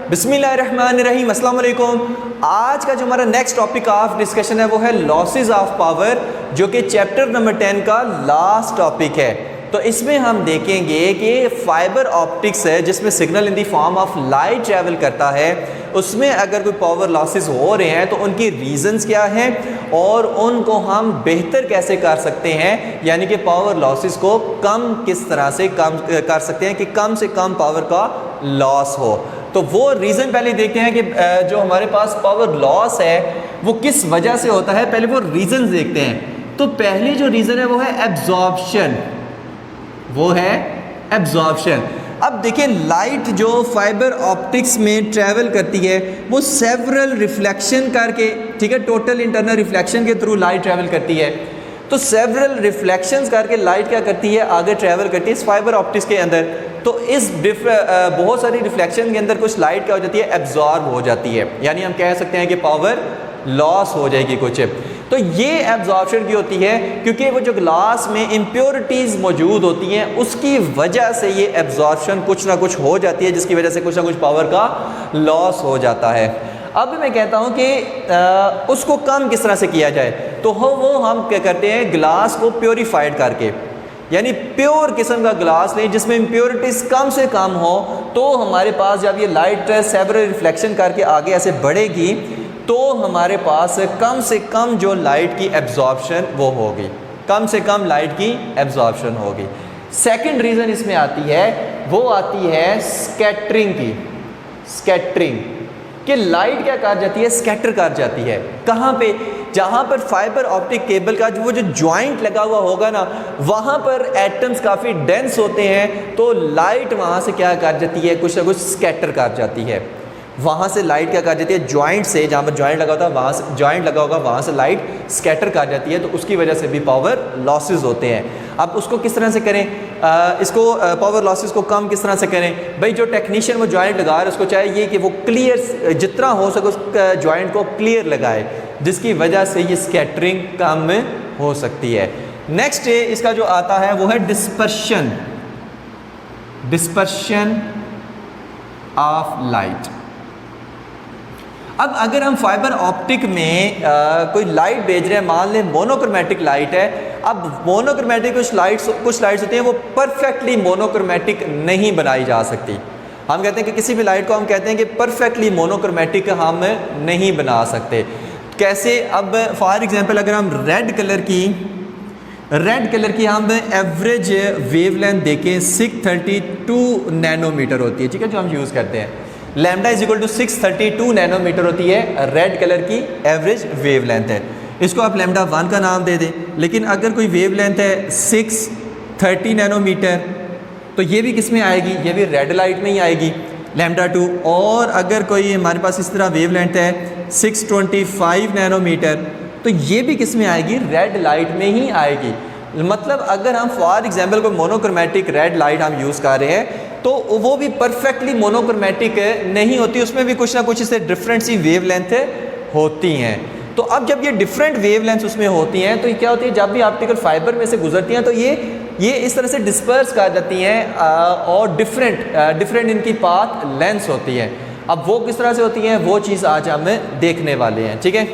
बिस्मिल्लाहिर्रहमानिर्रहीम, अस्सलाम वालेकुम। आज का जो हमारा नेक्स्ट टॉपिक ऑफ डिस्कशन है वो है लॉसेस ऑफ पावर, जो कि चैप्टर नंबर 10 का लास्ट टॉपिक है। तो इसमें हम देखेंगे कि फाइबर ऑप्टिक्स है जिसमें signal in the form of light travel करता है, उसमें अगर कोई पावर लॉसेस हो रहे हैं तो उनकी रीजंस क्या हैं और उनको हम बेहतर कैसे कर सकते हैं, यानी कि पावर लॉसेस को कम किस तरह से कम कर सकते हैं कि कम से कम पावर का लॉस हो। तो वो रीज़न पहले देखते हैं कि जो हमारे पास पावर लॉस है वो किस वजह से होता है। पहले वो रीज़न देखते हैं। तो पहली जो रीज़न है वो है एब्जॉर्प्शन, वो है एब्जॉर्प्शन। अब देखिए, लाइट जो फाइबर ऑप्टिक्स में ट्रैवल करती है वो सेवरल रिफ्लेक्शन करके, ठीक है, टोटल इंटरनल रिफ्लेक्शन के थ्रू लाइट ट्रैवल करती है। तो सेवरल रिफ्लेक्शंस करके लाइट क्या करती है, आगे ट्रैवल करती है इस फाइबर ऑप्टिक्स के अंदर। तो इस बहुत सारी रिफ्लेक्शन के अंदर कुछ लाइट क्या हो जाती है, एब्जॉर्ब हो जाती है, यानी हम कह सकते हैं कि पावर लॉस हो जाएगी कुछ। तो ये एब्जॉर्प्शन की होती है क्योंकि वो जो ग्लास में इम्प्योरिटीज़ मौजूद होती हैं उसकी वजह से ये एब्जॉर्प्शन कुछ ना कुछ हो जाती है, जिसकी वजह से कुछ ना कुछ पावर का लॉस हो जाता है। अब मैं कहता हूँ कि उसको कम किस तरह से किया जाए, तो वो हम क्या करते हैं, ग्लास को प्योरीफाइड करके, यानी प्योर किस्म का ग्लास लें जिसमें इम्प्योरिटीज़ कम से कम हो। तो हमारे पास जब ये लाइट सेवरल रिफ्लेक्शन करके आगे ऐसे बढ़ेगी तो हमारे पास कम से कम जो लाइट की एब्जॉर्प्शन वो होगी, कम से कम लाइट की एब्जॉर्प्शन होगी। सेकंड रीज़न इसमें आती है, वो आती है स्कैटरिंग की। स्कैटरिंग कि लाइट क्या कर जाती है, स्कैटर कर जाती है। कहाँ पे, जहाँ पर फाइबर ऑप्टिक केबल का वो जो जॉइंट लगा हुआ होगा ना, वहाँ पर एटम्स काफ़ी डेंस होते हैं, तो लाइट वहाँ से क्या कर जाती है, कुछ ना कुछ स्कैटर कर जाती है। वहाँ से लाइट क्या कर जाती है, जॉइंट से, जहाँ पर जॉइंट लगा होता है वहाँ से, जॉइंट लगा होगा वहाँ से लाइट स्कैटर कर जाती है। तो उसकी वजह से भी पावर लॉसेस होते हैं। अब उसको किस तरह से करें, इसको पावर लॉसेस को कम किस तरह से करें। भाई जो टेक्नीशियन वो जॉइंट लगा रहा है उसको चाहिए कि वो क्लियर, जितना हो सके उस जॉइंट को क्लियर लगाए, जिसकी वजह से ये स्कैटरिंग कम हो सकती है। नेक्स्ट इसका जो आता है वो है डिस्पर्शन, डिस्पर्शन ऑफ लाइट। अब अगर हम फाइबर ऑप्टिक में कोई लाइट भेज रहे हैं, मान लें मोनोक्रोमेटिक लाइट है। अब मोनोक्रोमेटिक कुछ लाइट्स होती हैं वो परफेक्टली मोनोक्रोमेटिक नहीं बनाई जा सकती। हम कहते हैं कि किसी भी लाइट को हम कहते हैं कि परफेक्टली मोनोक्रोमेटिक हम नहीं बना सकते। कैसे, अब फॉर एग्जांपल अगर हम रेड कलर की हम एवरेज वेवलेंथ देखें 632 नैनोमीटर होती है, ठीक है, जो हम यूज़ करते हैं। Lambda is equal to 632 nanometer होती है रेड कलर की एवरेज वेवलेंथ है। इसको आप लैम्डा 1 का नाम दे दें। लेकिन अगर कोई वेवलेंथ है 630 नैनोमीटर तो ये भी किस में आएगी, ये भी रेड लाइट में ही आएगी, लैम्डा 2। और अगर कोई हमारे पास इस तरह वेवलेंथ है 625 नैनोमीटर तो ये भी किस में आएगी, रेड लाइट में ही आएगी। मतलब अगर हम फॉर एग्जांपल कोई मोनोक्रोमेटिक रेड लाइट हम यूज़ कर रहे हैं तो वो भी परफेक्टली मोनोक्रोमेटिक नहीं होती, उसमें भी कुछ ना कुछ इससे डिफरेंट सी वेवलेंथ होती हैं। तो अब जब ये डिफरेंट वेवलेंथ उसमें होती हैं तो ये क्या होती है, जब भी ऑप्टिकल फाइबर में से गुजरती हैं तो ये इस तरह से डिस्पर्स कर जाती हैं और डिफरेंट इनकी पाथ लेंथ्स होती हैं। अब वो किस तरह से होती हैं वो चीज़ आज हम देखने वाले हैं, ठीक है।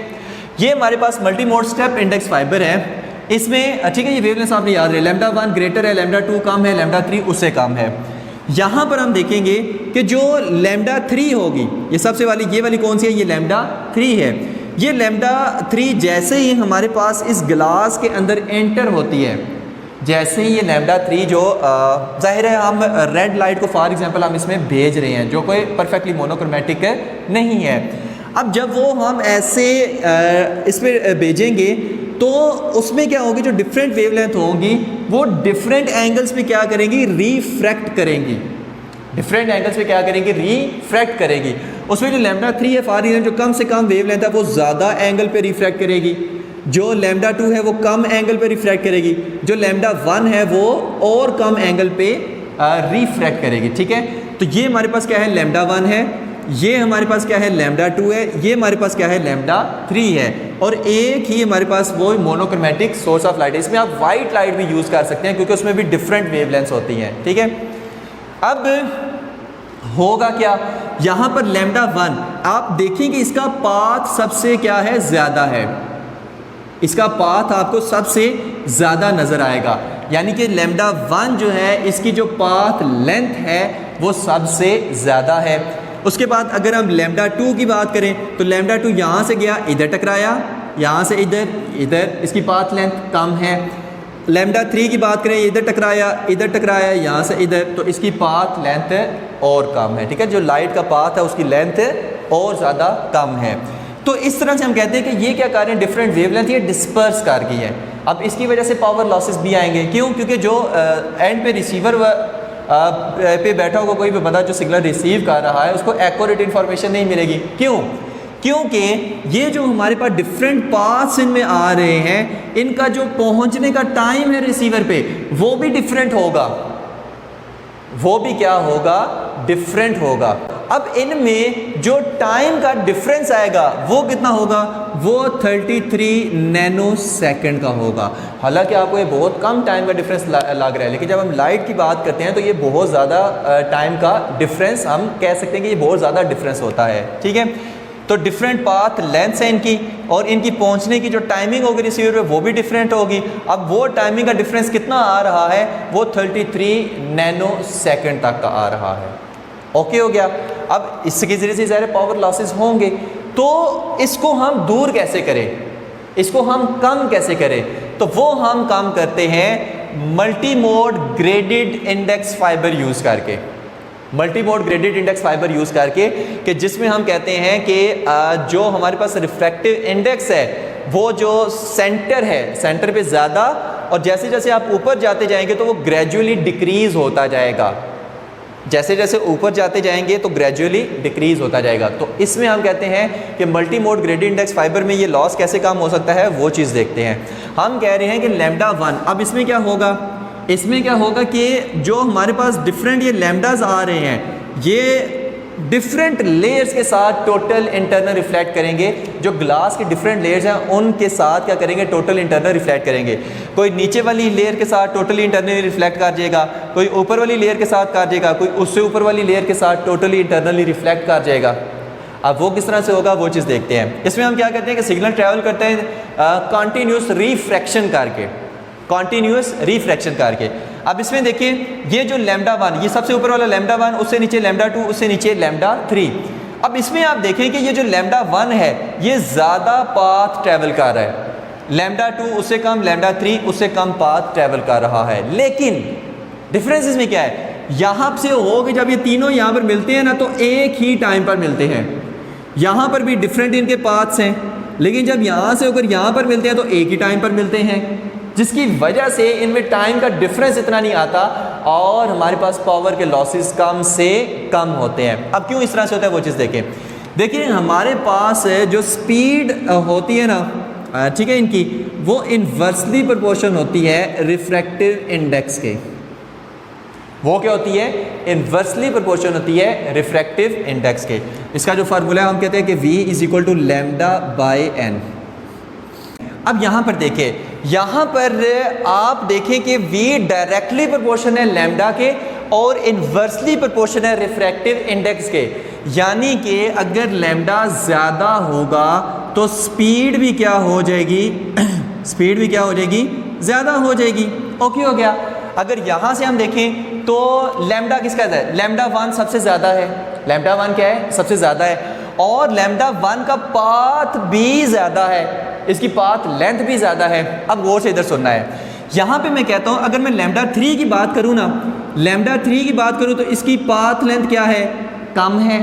ये हमारे पास multi mode step index fibre है। इसमें ठीक है, ये वेवलेंथ आपने याद रहे, लैम्डा 1 ग्रेटर है, लैम्डा 2 कम है, लैम्डा 3 उससे कम है। यहाँ पर हम देखेंगे कि जो लैम्डा 3 होगी, ये सबसे वाली, ये वाली कौन सी है, ये लैम्डा 3 है। ये लैम्डा 3 जैसे ही हमारे पास इस ग्लास के अंदर एंटर होती है, जैसे ही ये लैम्डा 3 जो जाहिर है हम रेड लाइट को फॉर एग्जांपल हम इसमें भेज रहे हैं जो कोई परफेक्टली मोनोक्रोमेटिक नहीं है। अब जब वो हम ऐसे इस पर भेजेंगे तो उसमें क्या होगी, जो डिफरेंट वेवलेंथ होंगी वो डिफरेंट एंगल्स पे क्या करेंगी, रिफ्रैक्ट करेंगी। डिफरेंट एंगल्स पे क्या करेंगी, रिफ्रैक्ट करेगी। उसमें जो लैम्डा 3 है फॉर एग्जांपल जो कम से कम वेवलेंथ है वो ज़्यादा एंगल पे रिफ्रैक्ट करेगी, जो लैम्डा 2 है वो कम एंगल पे रिफ्रैक्ट करेगी, जो लैम्डा 1 है वो और कम एंगल पे रिफ्रैक्ट करेगी, ठीक है। तो ये हमारे पास क्या है, लैम्डा 1 है, ये हमारे पास क्या है, लैम्डा 2 है, ये हमारे पास क्या है, लैम्डा 3 है, और एक ही हमारे पास वो मोनोक्रोमेटिक सोर्स ऑफ लाइट है। इसमें आप वाइट लाइट भी यूज़ कर सकते हैं क्योंकि उसमें भी डिफरेंट वेवलेंथ्स होती हैं, ठीक है। अब होगा क्या, यहां पर लैम्डा 1 आप देखेंगे इसका पाथ सबसे क्या है, ज्यादा है, इसका पाथ आपको सबसे ज्यादा नजर आएगा, यानी कि लैम्डा 1 जो है इसकी जो पाथ लेंथ है वो सबसे ज्यादा है। उसके बाद अगर हम लैम्डा 2 की बात करें तो लैम्डा 2 यहाँ से गया, इधर टकराया, यहाँ से इधर, इधर इसकी पाथ लेंथ कम है। लैम्डा 3 की बात करें, इधर टकराया, यहाँ से इधर, तो इसकी पाथ लेंथ और कम है। ठीक है, जो लाइट का पाथ है उसकी लेंथ और ज़्यादा कम है। तो इस तरह से हम कहते हैं कि ये क्या कर रहे हैं, डिफरेंट वेवलेंथ ये डिस्पर्स कर गई है। अब इसकी वजह से पावर लॉसेस भी आएंगे। क्यों? क्योंकि जो एंड पे रिसीवर पे बैठा होगा कोई भी बंदा जो सिग्नल रिसीव कर रहा है उसको एक्यूरेट इन्फॉर्मेशन नहीं मिलेगी। क्यों? क्योंकि ये जो हमारे पास डिफरेंट पाथ्स इनमें आ रहे हैं, इनका जो पहुंचने का टाइम है रिसीवर पे वो भी डिफरेंट होगा, वो भी क्या होगा, डिफरेंट होगा। अब इनमें जो टाइम का डिफरेंस आएगा वो कितना होगा, वो 33 नैनो सेकंड का होगा। हालांकि आपको ये बहुत कम टाइम का डिफरेंस लग रहा है, लेकिन जब हम लाइट की बात करते हैं तो ये बहुत ज़्यादा टाइम का डिफरेंस, हम कह सकते हैं कि ये बहुत ज़्यादा डिफरेंस होता है। ठीक है, तो डिफरेंट पाथ लेंथ है इनकी, और इनकी पहुंचने की जो टाइमिंग होगी रिसीवर पे वो भी डिफरेंट होगी। अब वो टाइमिंग का डिफरेंस कितना आ रहा है, वो 33 नैनो सेकंड तक का आ रहा है। ओके हो गया। अब इसके ज़रिए से ज़ाहिर पावर लॉसेस होंगे, तो इसको हम दूर कैसे करें, इसको हम कम कैसे करें, तो वो हम कम करते हैं multi mode graded index fibre use करके, multi mode graded index fibre use करके, कि जिसमें हम कहते हैं कि जो हमारे पास रिफ्रैक्टिव इंडेक्स है वो जो सेंटर है, सेंटर पे ज़्यादा, और जैसे जैसे आप ऊपर जाते जाएंगे तो वो ग्रेजुअली डिक्रीज़ होता जाएगा, जैसे जैसे ऊपर जाते जाएंगे तो ग्रेजुअली डिक्रीज़ होता जाएगा। तो इसमें हम कहते हैं कि multi mode graded index fibre में ये लॉस कैसे कम हो सकता है, वो चीज़ देखते हैं। हम कह रहे हैं कि लैम्डा 1, अब इसमें क्या होगा, इसमें क्या होगा कि जो हमारे पास डिफरेंट ये लैम्डाज आ रहे हैं, ये डिफरेंट लेयर्स के साथ टोटल इंटरनल रिफ्लेक्ट करेंगे। जो ग्लास के डिफरेंट लेयर्स हैं उनके साथ क्या करेंगे, टोटल इंटरनल रिफ्लेक्ट करेंगे। कोई नीचे वाली लेयर के साथ टोटली इंटरनली रिफ्लेक्ट कर जाएगा, कोई ऊपर वाली लेयर के साथ कर जाएगा, कोई उससे ऊपर वाली लेयर के साथ टोटली इंटरनली रिफ्लेक्ट कर जाएगा। अब वो किस तरह से होगा वो चीज़ देखते हैं। इसमें हम क्या करते हैं कि सिग्नल ट्रैवल करते हैं कॉन्टीन्यूस रिफ्रैक्शन करके, कॉन्टीन्यूस रिफ्रैक्शन करके। अब इसमें देखिए ये जो लैम्डा 1, ये सबसे ऊपर वाला लैम्डा 1, उससे नीचे लैम्डा 2, उससे नीचे लैम्डा 3। अब इसमें आप देखें कि ये जो लैम्डा 1 है ये ज़्यादा पाथ ट्रैवल कर रहा है, लैम्डा 2 उससे कम, लैम्डा 3 उससे कम पाथ ट्रैवल कर रहा है। लेकिन डिफरेंस इसमें क्या है, यहाँ से हो कि जब ये तीनों यहाँ पर मिलते हैं ना तो एक ही टाइम पर मिलते हैं। यहाँ पर भी डिफरेंट इनके पाथ्स हैं, लेकिन जब यहाँ से होकर यहाँ पर मिलते हैं तो एक ही टाइम पर मिलते हैं, जिसकी वजह से इनमें टाइम का डिफरेंस इतना नहीं आता और हमारे पास पावर के लॉसेस कम से कम होते हैं। अब क्यों इस तरह से होता है वो चीज़ देखें। देखिए हमारे पास जो स्पीड होती है ना, ठीक है, इनकी वो इन्वर्सली प्रोपोर्शन होती है रिफ्रैक्टिव इंडेक्स के। वो क्या होती है, इन्वर्सली प्रोपोर्शन होती है रिफ्रैक्टिव इंडेक्स के। इसका जो फार्मूला हम कहते हैं कि v is equal to lambda by n। अब यहाँ पर देखें, यहाँ पर आप देखें कि v डायरेक्टली प्रोपोर्शन है लैम्डा के और इन्वर्सली प्रोपोर्शन है रिफ्रैक्टिव इंडेक्स के। यानी कि अगर लैम्डा ज़्यादा होगा तो स्पीड भी क्या हो जाएगी स्पीड भी क्या हो जाएगी, ज़्यादा हो जाएगी। ओके हो गया। अगर यहाँ से हम देखें तो लैम्डा किसका है, लैम्डा 1 सबसे ज़्यादा है, लैम्डा 1 क्या है, सबसे ज़्यादा है, और लैम्डा 1 का पाथ भी ज़्यादा है, इसकी पाथ लेंथ भी ज़्यादा है। अब गौर से इधर सुनना है, यहाँ पे मैं कहता हूँ अगर मैं लैम्डा 3 की बात करूँ ना, लैम्डा 3 की बात करूँ तो इसकी पाथ लेंथ क्या है, कम है,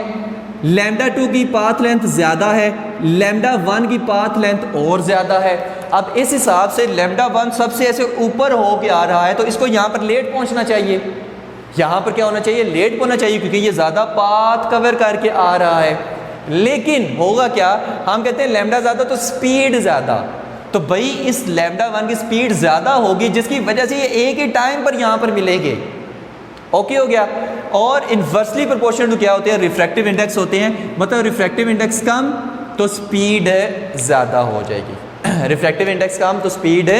लैम्डा 2 की पाथ लेंथ ज़्यादा है, लैम्डा 1 की पाथ लेंथ और ज़्यादा है। अब इस हिसाब से लैम्डा 1 सबसे ऐसे ऊपर हो के आ रहा है तो इसको यहाँ पर लेट पहुँचना चाहिए, यहाँ पर क्या होना चाहिए, लेट पहुँचना चाहिए, क्योंकि ये ज़्यादा पाथ कवर करके आ रहा है। लेकिन होगा क्या, हम कहते हैं लैम्डा ज़्यादा तो स्पीड ज़्यादा, तो भाई इस लैम्डा 1 की स्पीड ज़्यादा होगी जिसकी वजह से ये एक ही टाइम पर यहाँ पर मिलेंगे। ओके हो गया। और इन्वर्सली प्रोपोर्शनल क्या होते हैं, रिफ्रैक्टिव इंडेक्स होते हैं, मतलब रिफ्रैक्टिव इंडेक्स कम तो स्पीड ज़्यादा हो जाएगी रिफ्रैक्टिव इंडेक्स कम तो स्पीड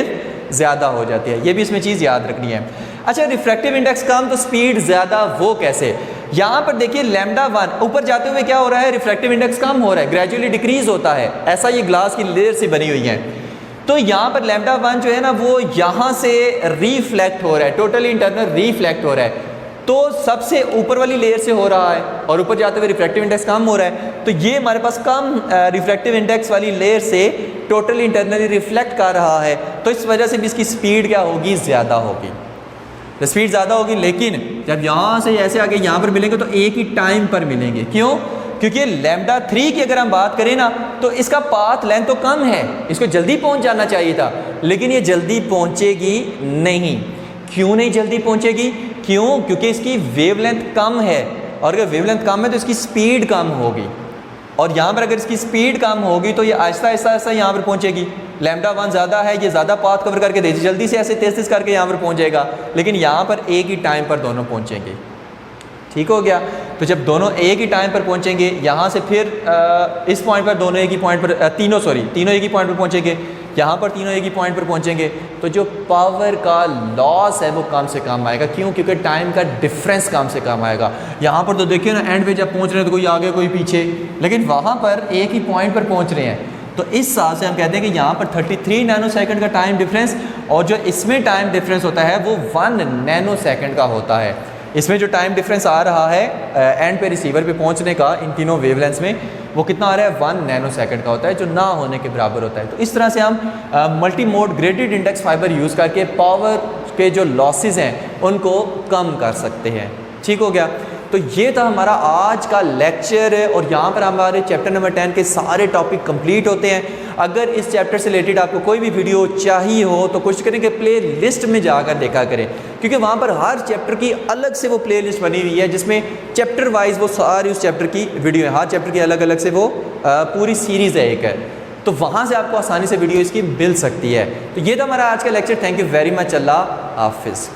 ज़्यादा हो जाती है, ये भी इसमें चीज़ याद रखनी है। अच्छा, रिफ्रैक्टिव इंडेक्स कम तो स्पीड ज़्यादा वो कैसे, यहाँ पर देखिए लैम्डा 1 ऊपर जाते हुए क्या हो रहा है, रिफ्रैक्टिव इंडेक्स कम हो रहा है, ग्रेजुअली डिक्रीज होता है, ऐसा ये ग्लास की लेयर से बनी हुई है। तो यहाँ पर लैम्डा 1 जो है ना वो यहाँ से रिफ्लेक्ट हो रहा है, टोटली इंटरनल रिफ्लेक्ट हो रहा है, तो सबसे ऊपर वाली लेयर से हो रहा है और ऊपर जाते हुए रिफ्रैक्टिव इंडेक्स कम हो रहा है। तो ये हमारे पास कम रिफ्रैक्टिव इंडेक्स वाली लेयर से टोटली इंटरनली रिफ्लेक्ट कर रहा है, तो इस वजह से भी इसकी स्पीड क्या होगी, ज़्यादा होगी, तो स्पीड ज़्यादा होगी। लेकिन जब यहाँ से ऐसे आगे यहाँ पर मिलेंगे तो एक ही टाइम पर मिलेंगे। क्यों? क्योंकि लैम्डा 3 की अगर हम बात करें ना तो इसका पाथ लेंथ तो कम है, इसको जल्दी पहुँच जाना चाहिए था, लेकिन ये जल्दी पहुँचेगी नहीं। क्यों नहीं जल्दी पहुँचेगी? क्यों? क्योंकि इसकी वेवलेंथ कम है, और अगर वेवलेंथ कम है तो इसकी स्पीड कम होगी, और यहाँ पर अगर इसकी स्पीड कम होगी तो ये आहिस्ता आहिस्ता आहिस्ता यहाँ पर पहुँचेगी। लैम्डा 1 ज़्यादा है, ये ज़्यादा पाथ कवर करके दे जल्दी से ऐसे तेज तेज करके यहाँ पर पहुँच जाएगा, लेकिन यहाँ पर एक ही टाइम पर दोनों पहुँचेंगे। ठीक हो गया? तो जब दोनों एक ही टाइम पर पहुँचेंगे, यहाँ से फिर इस पॉइंट पर दोनों एक ही पॉइंट पर तीनों एक ही पॉइंट पर पहुँचेंगे, यहाँ पर तीनों एक ही पॉइंट पर पहुँचेंगे, तो जो पावर का लॉस है वो कम से कम आएगा। क्यों? क्योंकि टाइम का डिफरेंस कम से कम आएगा। यहाँ पर तो देखिए ना एंड पे जब पहुँच रहे हैं तो कोई आगे कोई पीछे, लेकिन वहाँ पर एक ही पॉइंट पर पहुँच रहे हैं, तो इस हिसाब से हम कहते हैं कि यहाँ पर 33 नैनो सेकंड का टाइम डिफरेंस, और जो इसमें टाइम डिफरेंस होता है वो 1 नैनो सेकंड का होता है। इसमें जो टाइम डिफरेंस आ रहा है एंड पे रिसीवर पे पहुंचने का इन तीनों वेवलेंथ्स में, वो कितना आ रहा है, 1 नैनो सेकंड का होता है, जो ना होने के बराबर होता है। तो इस तरह से हम multi mode graded index fibre use करके पावर के जो लॉसेस हैं उनको कम कर सकते हैं। ठीक हो गया? तो ये था हमारा आज का लेक्चर, और यहाँ पर हमारे चैप्टर नंबर 10 के सारे टॉपिक कंप्लीट होते हैं। अगर इस चैप्टर से रिलेटेड आपको कोई भी वीडियो चाहिए हो तो कोशिश करें कि प्ले लिस्ट में जाकर देखा करें, क्योंकि वहाँ पर हर चैप्टर की अलग से वो प्ले लिस्ट बनी हुई है, जिसमें चैप्टर वाइज वो सारी उस चैप्टर की वीडियो है, हर चैप्टर की अलग अलग से वो पूरी सीरीज़ है एक है, तो वहाँ से आपको आसानी से वीडियो इसकी मिल सकती है। तो ये था हमारा आज का lecture. Thank you very much. अल्लाह हाफिज़।